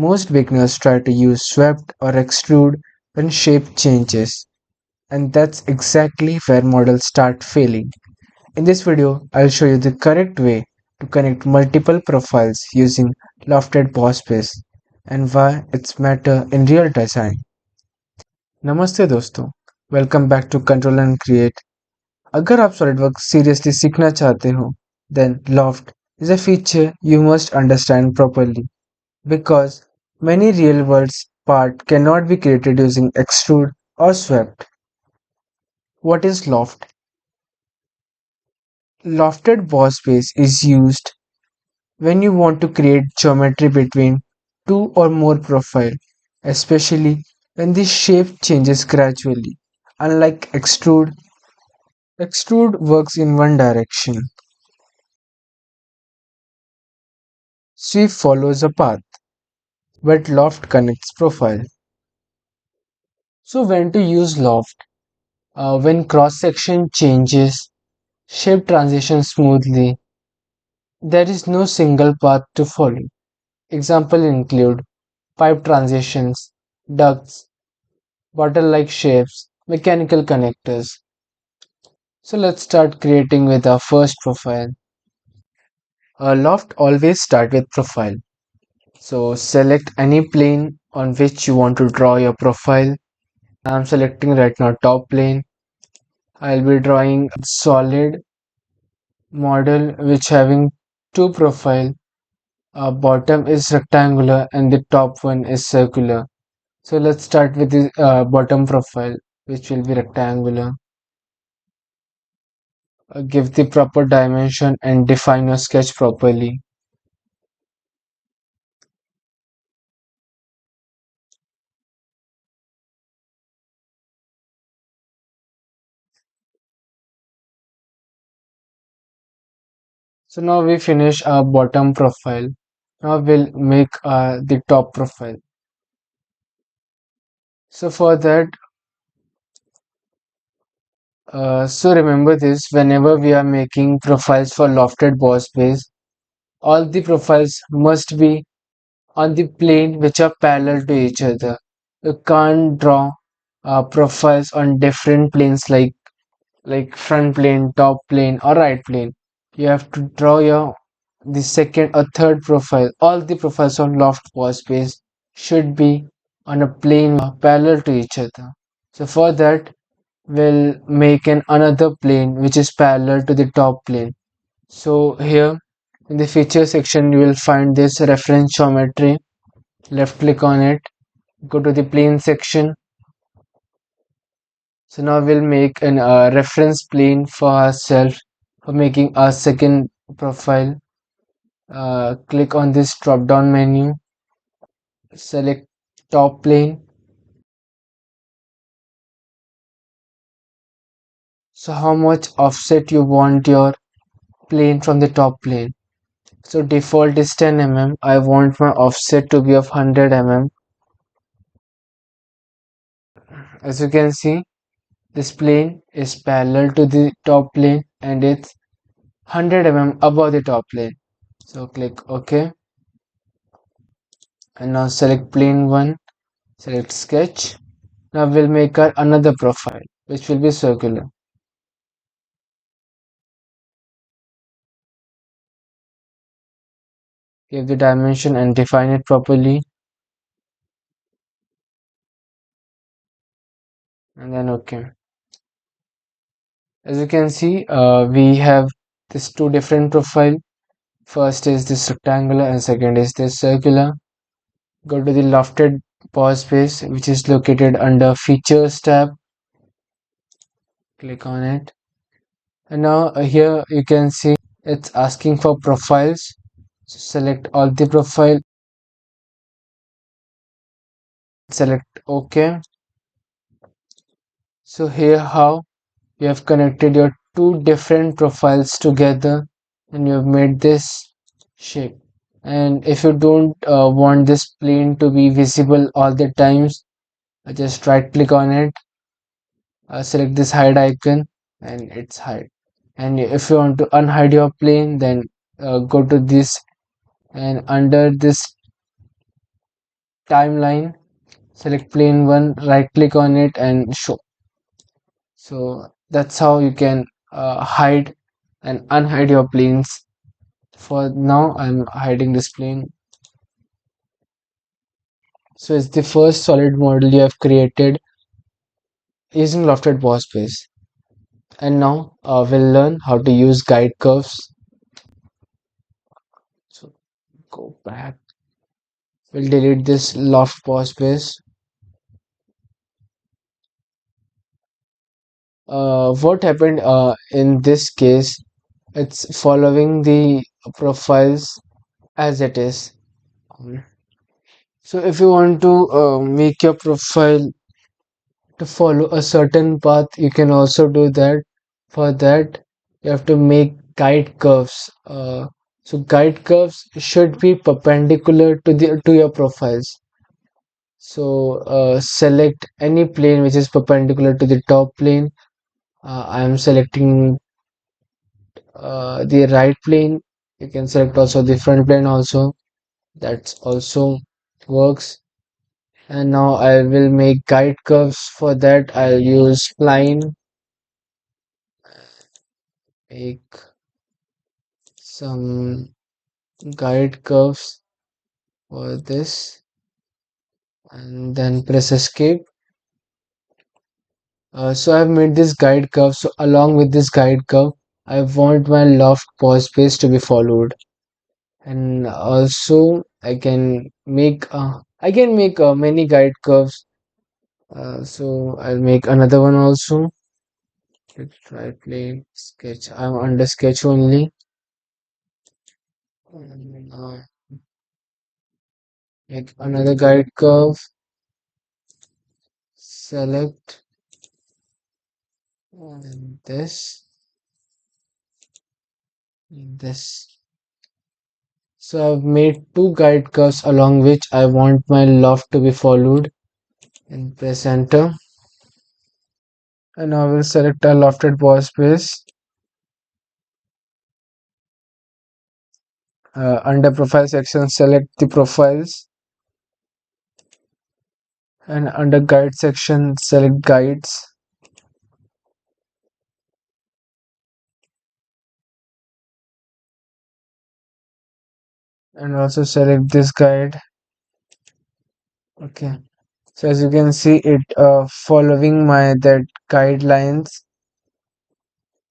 Most beginners try to use swept or extrude when shape changes, and that's exactly where models start failing. In this video, I'll show you the correct way to connect multiple profiles using Lofted Boss Space and why it's matter in real design. नमस्ते दोस्तों, welcome back to control and create. अगर आप SolidWorks seriously सीखना चाहते हो, then Loft is a feature you must understand properly because many real world parts cannot be created using Extrude or Swept. What is Loft? Lofted boss space is used when you want to create geometry between two or more profiles, especially when the shape changes gradually. Unlike extrude works in one direction. Sweep follows a path, but loft connects profile. So when to use loft? When cross section changes, shape transition smoothly. There is no single path to follow. Example include pipe transitions, ducts, bottle-like shapes, mechanical connectors. So let's start creating with our first profile. A loft always start with profile. So select any plane on which you want to draw your profile. I'm selecting right now top plane. I'll be drawing a solid model which having two profile. Bottom is rectangular and the top one is circular. So let's start with the bottom profile which will be rectangular. Give the proper dimension and define your sketch properly. So now we finish our bottom profile. Now we'll make the top profile. So for that, so remember this, whenever we are making profiles for lofted boss base, all the profiles must be on the plane which are parallel to each other. You can't draw profiles on different planes like front plane, top plane, or right plane. You have to draw your the second or third profile. All the profiles on loft boss space should be on a plane parallel to each other. So for that, we'll make another plane which is parallel to the top plane. So here in the feature section, you will find this reference geometry. Left click on it, go to the plane section. So now we'll make an reference plane for ourselves for making our second profile. Click on this drop down menu, select top plane. So how much offset you want your plane from the top plane? So default is 10 mm. I want my offset to be of 100 mm. As you can see, this plane is parallel to the top plane and it's 100 mm above the top plane. So click OK and now select plane 1, select sketch. Now we'll make another profile which will be circular. Give the dimension and define it properly and then OK. As you can see, we have this two different profile. First is this rectangular and second is this circular. Go to the lofted boss space which is located under features tab. Click on it and now here you can see it's asking for profiles. So select all the profile, select OK. So here how you have connected your two different profiles together and you have made this shape. And if you don't want this plane to be visible all the times, just right click on it, select this hide icon and it's hide. And if you want to unhide your plane, then go to this and under this timeline, select plane 1, right click on it and show. So that's how you can hide and unhide your planes. For now I'm hiding this plane. So it's the first solid model you have created using Lofted Boss base. And now we'll learn how to use guide curves. So go back. We'll delete this Loft Boss base. What happened in this case? It's following the profiles as it is. Um, So if you want to make your profile to follow a certain path, you can also do that. For that, you have to make guide curves. So guide curves should be perpendicular to the to your profiles. So select any plane which is perpendicular to the top plane. I am selecting the right plane. You can select also the front plane also. That's also works. And now I will make guide curves. For that I'll use spline, make some guide curves for this, and then press escape. So I've made this guide curve. So along with this guide curve, I want my loft pause space to be followed. And also I can make many guide curves. So I'll make another one also. Let's try play sketch. I'm under sketch only. And, make another guide curve. Select this, this. So I've made two guide curves along which I want my loft to be followed, and press enter. And I will select a lofted boss space. Under profile section, select the profiles, and under guide section, select guides. And also select this guide. Okay. So as you can see, it following my that guidelines.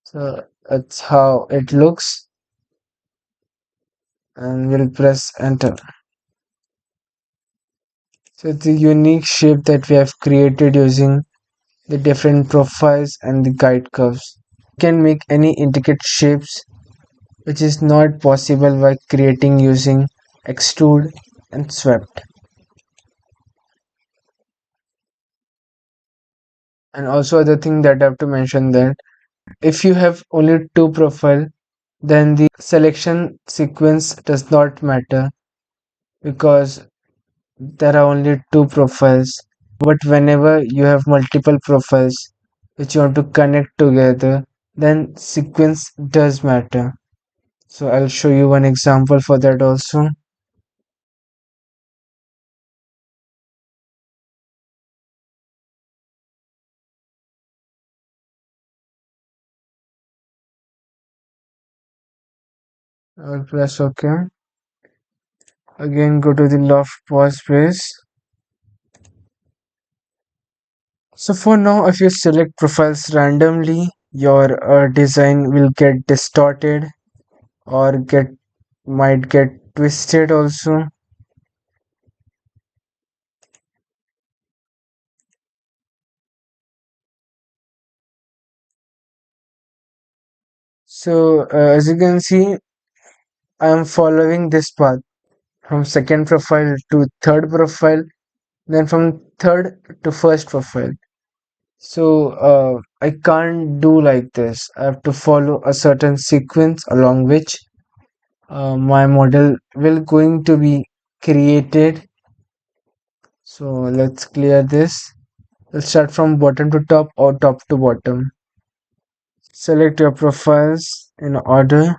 So that's how it looks, and we'll press enter. So it's a unique shape that we have created using the different profiles and the guide curves. You can make any intricate shapes which is not possible by creating using extrude and swept. And also other thing that I have to mention, that if you have only two profile, then the selection sequence does not matter because there are only two profiles. But whenever you have multiple profiles which you want to connect together, then sequence does matter. So I'll show you one example for that also. I'll press OK. Again, go to the loft pause space. So for now, if you select profiles randomly, your design will get distorted or might get twisted also. So as you can see, I am following this path from second profile to third profile, then from third to first profile. So I can't do like this. I have to follow a certain sequence along which my model will going to be created. So let's clear this. Let's start from bottom to top or top to bottom. Select your profiles in order,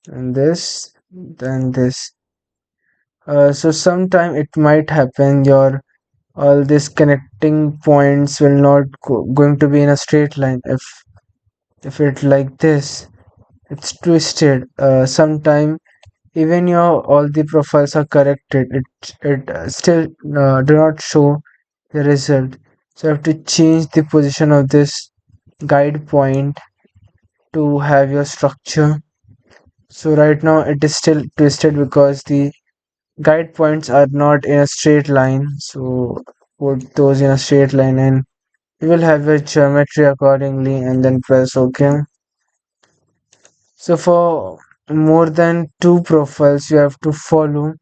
and this, then this. So sometime it might happen your all these connecting points will not going to be in a straight line. If it like this, it's twisted. Sometime even your all the profiles are corrected, it still do not show the result. So you have to change the position of this guide point to have your structure. So right now it is still twisted because the guide points are not in a straight line. So put those in a straight line and you will have your geometry accordingly and then press OK. So for more than two profiles you have to follow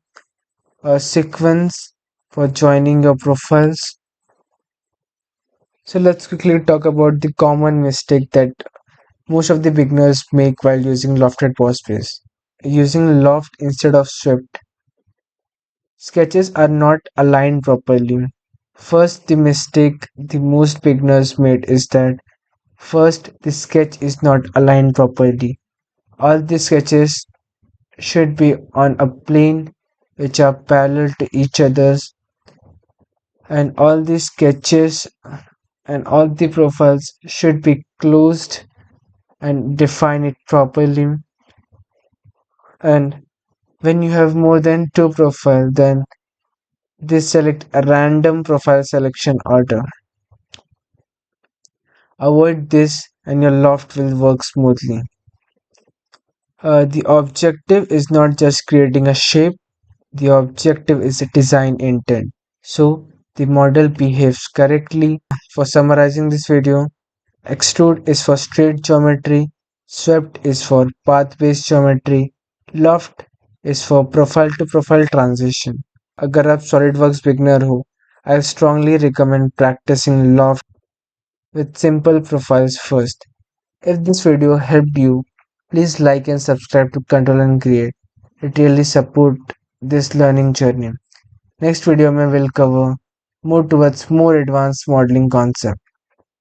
a sequence for joining your profiles. So let's quickly talk about the common mistake that most of the beginners make while using Lofted Boss Space. Using Loft instead of Swift, sketches are not aligned properly. First, the mistake the most beginners made is that first the sketch is not aligned properly. All the sketches should be on a plane which are parallel to each other's, and all the sketches and all the profiles should be closed and define it properly. And when you have more than two profiles, then they select a random profile selection order. Avoid this and your loft will work smoothly. The objective is not just creating a shape, the objective is a design intent. So the model behaves correctly. For summarizing this video, Extrude is for straight geometry, Swept is for path-based geometry, Loft is for profile-to-profile transition. अगर आप SolidWorks beginner हो, I strongly recommend practicing Loft with simple profiles first. If this video helped you, please like and subscribe to Control and Create. It really support this learning journey. Next video में will cover more towards more advanced modeling concept.